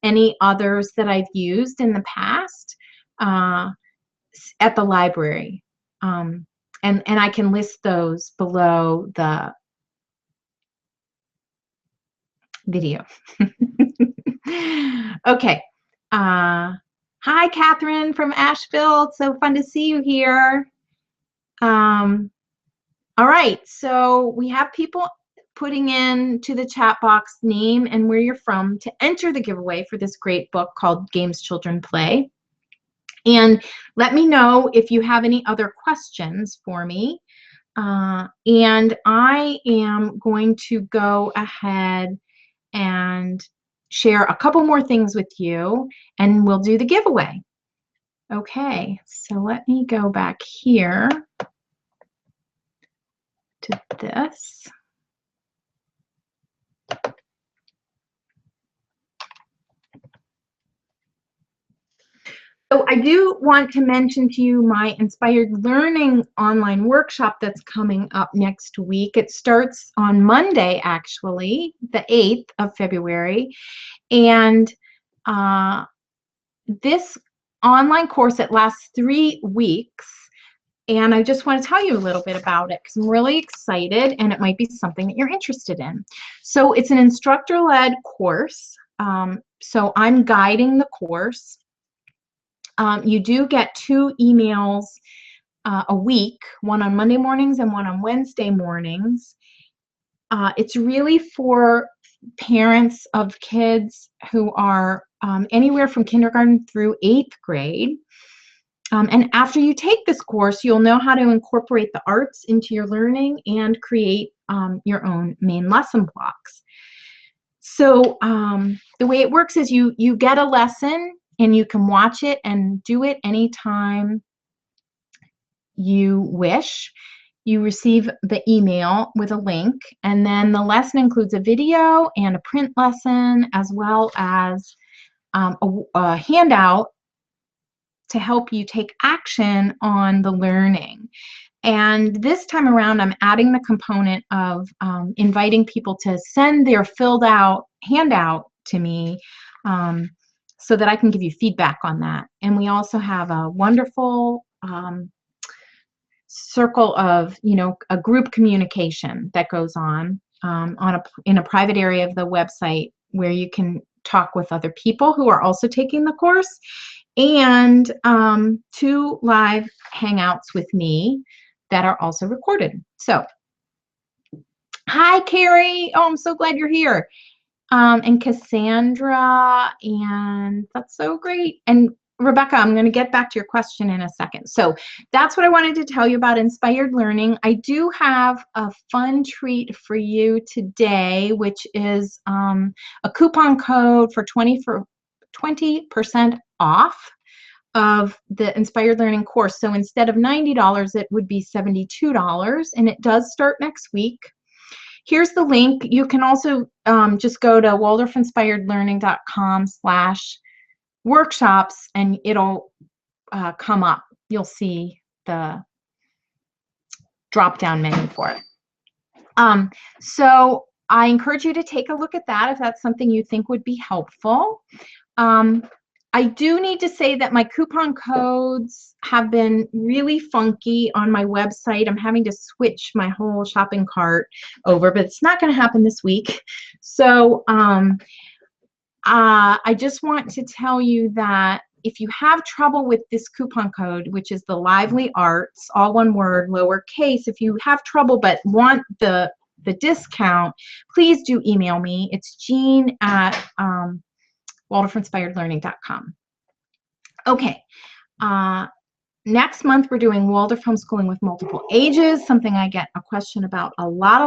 any others that I've used in the past at the library. And I can list those below the video. Okay. Hi, Catherine from Asheville. It's so fun to see you here. All right, so we have people putting into the chat box name and where you're from to enter the giveaway for this great book called Games Children Play. And let me know if you have any other questions for me. And I am going to go ahead and share a couple more things with you, and we'll do the giveaway. Okay, so let me go back here to this. So I do want to mention to you my Inspired Learning online workshop that's coming up next week. It starts on Monday, actually, the 8th of February. And this online course, it lasts 3 weeks. And I just want to tell you a little bit about it because I'm really excited and it might be something that you're interested in. So it's an instructor-led course. So I'm guiding the course. You do get 2 emails a week, one on Monday mornings and one on Wednesday mornings. It's really for parents of kids who are anywhere from kindergarten through 8th grade. And after you take this course, you'll know how to incorporate the arts into your learning and create your own main lesson blocks. So the way it works is you get a lesson and you can watch it and do it anytime you wish. You receive the email with a link, and then the lesson includes a video and a print lesson, as well as a handout to help you take action on the learning. And this time around, I'm adding the component of inviting people to send their filled out handout to me so that I can give you feedback on that. And we also have a wonderful circle of, a group communication that goes on in a private area of the website where you can talk with other people who are also taking the course, and 2 live hangouts with me that are also recorded. So, hi, Carrie. Oh, I'm so glad you're here. And Cassandra, and that's so great. And Rebecca, I'm going to get back to your question in a second. So that's what I wanted to tell you about Inspired Learning. I do have a fun treat for you today, which is a coupon code for 20% off of the Inspired Learning course. So instead of $90, it would be $72, and it does start next week. Here's the link. You can also just go to waldorfinspiredlearning.com/workshops, and it'll come up. You'll see the drop-down menu for it. So I encourage you to take a look at that if that's something you think would be helpful. I do need to say that my coupon codes have been really funky on my website. I'm having to switch my whole shopping cart over, but it's not going to happen this week. So I just want to tell you that if you have trouble with this coupon code, which is the Lively Arts, all one word, lowercase, if you have trouble but want the discount, please do email me. It's Jean at Waldorf-Inspired-Learning.com. Okay, next month we're doing Waldorf homeschooling with multiple ages, something I get a question about a lot.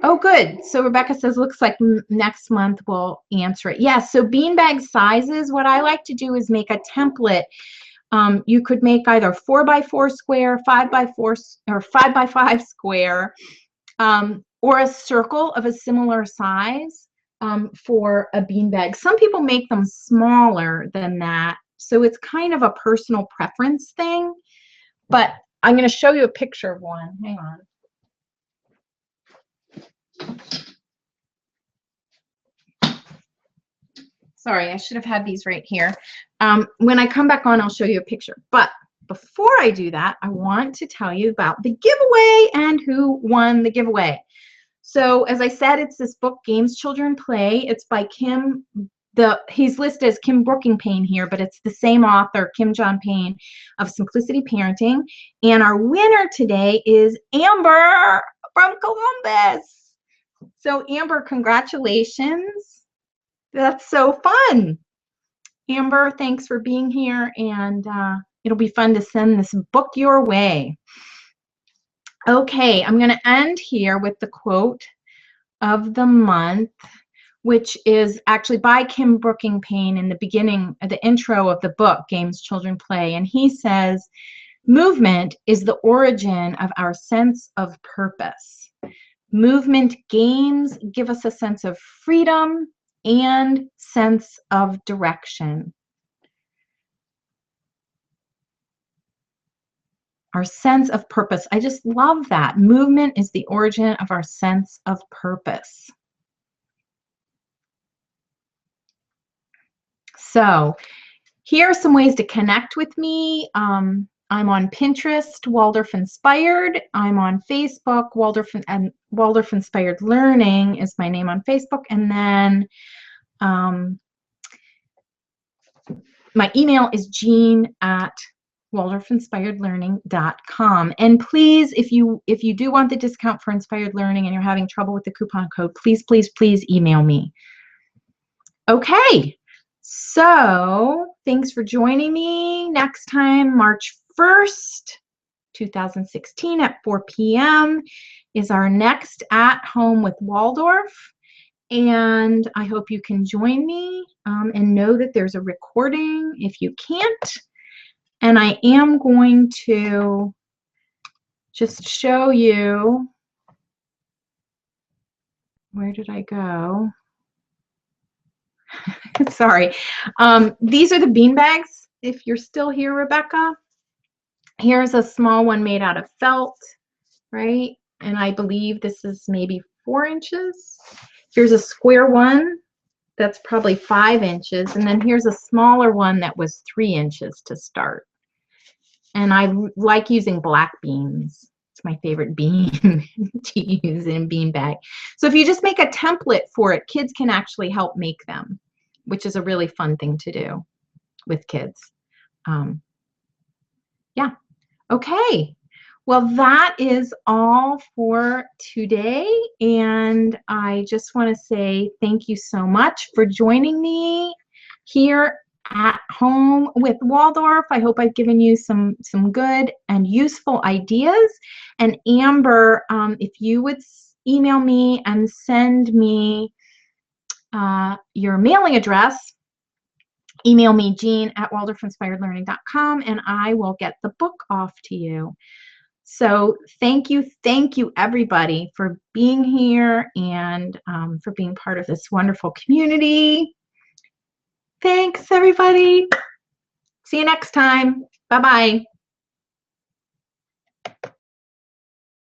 Oh, good. So Rebecca says, looks like next month we'll answer it. Yes, so beanbag sizes, what I like to do is make a template. You could make either 4x4 square, 5x4, or 5x5 square, or a circle of a similar size for a beanbag. Some people make them smaller than that, so it's kind of a personal preference thing, but I'm going to show you a picture of one. Hang on. Sorry, I should have had these right here. When I come back on, I'll show you a picture. But before I do that, I want to tell you about the giveaway and who won the giveaway. So as I said, it's this book, Games Children Play. It's by Kim. He's listed as Kim Brookingpayne here, but it's the same author, Kim John Payne, of Simplicity Parenting. And our winner today is Amber from Columbus. So Amber, congratulations. That's so fun. Amber, thanks for being here, and it'll be fun to send this book your way. Okay, I'm going to end here with the quote of the month, which is actually by Kim Brookingpayne in the beginning, the intro of the book, Games Children Play. And he says, movement is the origin of our sense of purpose. Movement games give us a sense of freedom and sense of direction. Our sense of purpose. I just love that. Movement is the origin of our sense of purpose. So here are some ways to connect with me. I'm on Pinterest, Waldorf Inspired. I'm on Facebook, Waldorf Inspired Learning is my name on Facebook. And then my email is Jean at Waldorf-Inspired-Learning.com. And please, if you do want the discount for Inspired Learning and you're having trouble with the coupon code, please email me. Okay, so thanks for joining me. Next time, March 1st, 2016 at 4 p.m. is our next At Home with Waldorf. And I hope you can join me and know that there's a recording if you can't. And I am going to just show you, where did I go? Sorry. These are the bean bags, if you're still here, Rebecca. Here's a small one made out of felt, right? And I believe this is maybe 4 inches. Here's a square one that's probably 5 inches. And then here's a smaller one that was 3 inches to start. And I like using black beans. It's my favorite bean to use in a bean bag. So if you just make a template for it, kids can actually help make them, which is a really fun thing to do with kids. Yeah. Okay. Well, that is all for today. And I just want to say thank you so much for joining me here at Home with Waldorf. I hope I've given you some good and useful ideas. And Amber, if you would email me and send me your mailing address, email me Jean at Waldorf-Inspired-Learning.com, and I will get the book off to you. So thank you everybody for being here and for being part of this wonderful community. Thanks, everybody. See you next time. Bye-bye.